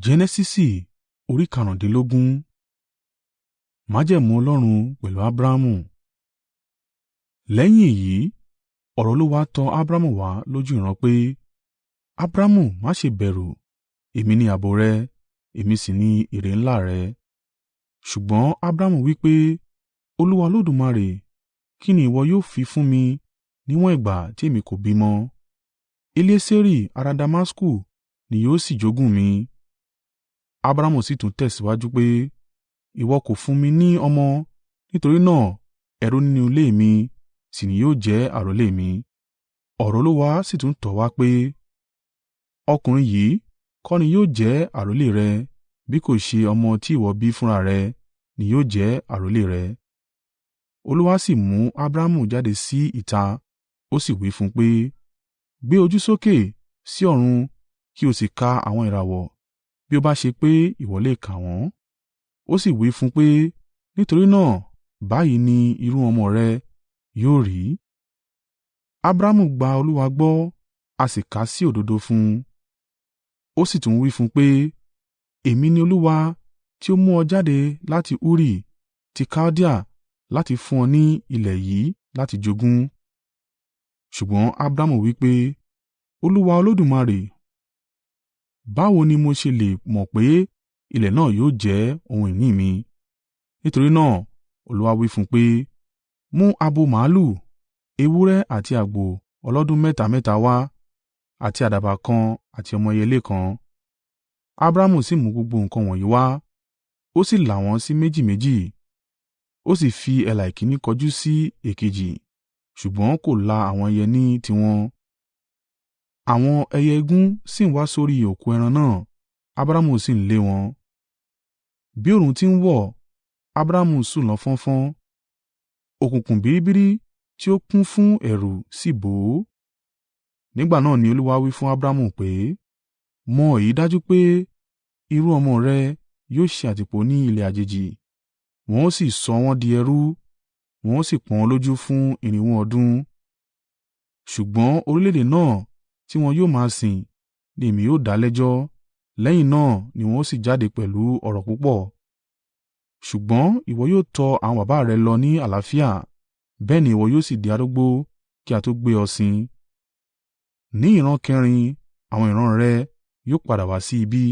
Gẹnẹsisi orí karùndínlógún. Májẹ̀mú Ọlọ́run pẹ̀lú Abramu. Lẹ́yìn èyí, ọ̀rọ̀ Olúwa tọ Abramu wá lójú ìran pé, Abramu, má ṣe bẹ̀rù, èmi ni ààbò rẹ, èmi sì ni ère ńlá rẹ. Ṣùgbọ́n Abramu wí pé, Olúwa Olódùmarè, kí ni ìwọ yóò fi fún mi níwọ̀n ìgbà tí èmi kò bímọ? Elieseri ará Damasku ni yóò sì jogún mi. Abramu sì tún tẹ̀síwájú pé, ìwọ kò fún mi ní ọmọ, nítorí náà ẹrú nínú ilé mi sì ni yóò jẹ́ àrólé mi. Ọ̀rọ̀ Olúwa sì tún tọ̀ wá pé, ọkùnrin yìí kọ́ ni yóò jẹ́ àrólé rẹ, bí kò ṣe ọmọ tí ìwọ bí fúnra rẹ ni yóò jẹ́ àrólé rẹ. Olúwa sì mú Abramu jáde sí ìta, ó sì wí fún un pé, gbé ojú sókè sí ọ̀run kí o sì ka àwọn ìràwọ̀, bí ó bá ṣe pé ìwọ lè kà wọ́n. Ó sì wí fún un pé, nítorí náà báyìí ni irú-ọmọ rẹ yóò rí. Abramu gba Olúwa gbọ́, a sì kà á sí òdodo fún un. Ó sì tún wí fún un pé, èmi ni Olúwa tí ó mú ọ jáde láti Uri ti Kaldea láti fún ọ ní ilẹ̀ yìí láti jogún. Ṣùgbọ́n Abramu wí pé, Olúwa Olódùmarè, báwo ni mo ṣe lè mọ̀ pé ilẹ̀ náà yóò jẹ́ ohun ìní mi? Nítorí náà Olúwa wí fún un pé, mú abo màlúù, ewúrẹ́ àti àgbò ọlọ́dún mẹ́ta mẹ́ta wá, àti àdàbà kan àti ọmọ ẹyẹlé kan. Abramu sì mú gbogbo nǹkan wọ̀nyí wá, ó sì là wọ́n sí méjì méjì, ó sì fi ẹ̀là ìkíní kọjú sí èkejì, ṣùgbọ́n kò la àwọn ẹyẹ ní tiwọn. Àwọn ẹyẹ igún sì ń wá sórí òkú ẹran náà, Abramu sì ń lé wọn. Bí òòrùn ti ń wọ̀, Abramu sùn lọ fọ́nfọ́n, òkùnkùn biribiri tí ó kún fún ẹ̀rù sì bò ó. Nígbà náà ni Olúwa wí fún Abramu pé, mọ̀ èyí dájú pé irú-ọmọ rẹ yóò ṣe àtìpó ní ilẹ̀ àjèjì, wọn ó sì sọ wọ́n di ẹrú, wọn ó sì pọ́n wọn lójú fún 400 ọdún. Ṣùgbọ́n orílẹ̀-èdè náà tí wọn yóò máa sìn ni èmi yóò dá lẹ́jọ́, lẹ́yìn náà ni wọn ó sì jáde pẹ̀lú ọrọ̀ púpọ̀. Ṣùgbọ́n ìwọ yóò tọ àwọn baba rẹ lọ ní àlàáfíà, bẹ́ẹ̀ ni ìwọ yóò sì di arúgbó kí a tó gbé ọ sin. Ní ìran kẹrin àwọn ìran rẹ yóò padà wá sí ibí,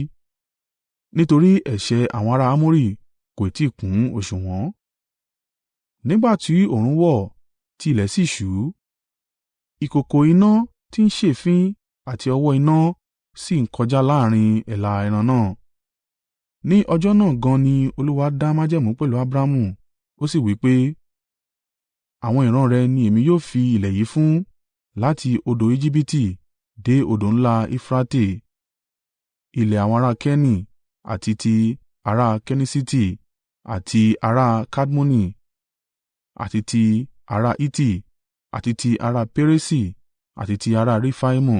nítorí ẹ̀ṣẹ̀ àwọn ará Amori kò tí ì kún òsùwọ̀n. Nígbà tí òòrùn wọ̀ tí ilẹ̀ sì ṣú, ìkòkò iná tí ń ṣèéfín àti ọ̀wọ́ iná sì ń kọjá láàrín ẹ̀là ẹran náà. Ní ọjọ́ náà gan ni Olúwa dá májẹ̀mú pẹ̀lú Abramu, ó sì wí pé, àwọn ìran rẹ ni èmi yóò fi ilẹ̀ yìí fún, láti odò Ejibiti dé odò ńlá Eufurate, ilẹ̀ àwọn ará Keni, àti ti ará Kenisiti, àti ará Kadmoni, àti ti ará Hiti, àti ti ará Peresi, àti ti ará Refaimu,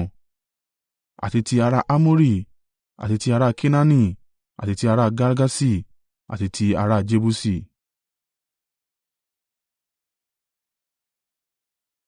àti ti ará Amori, àti ti ará Kenaani, àti ti ará Girgaṣi, àti ti ará Jebusi.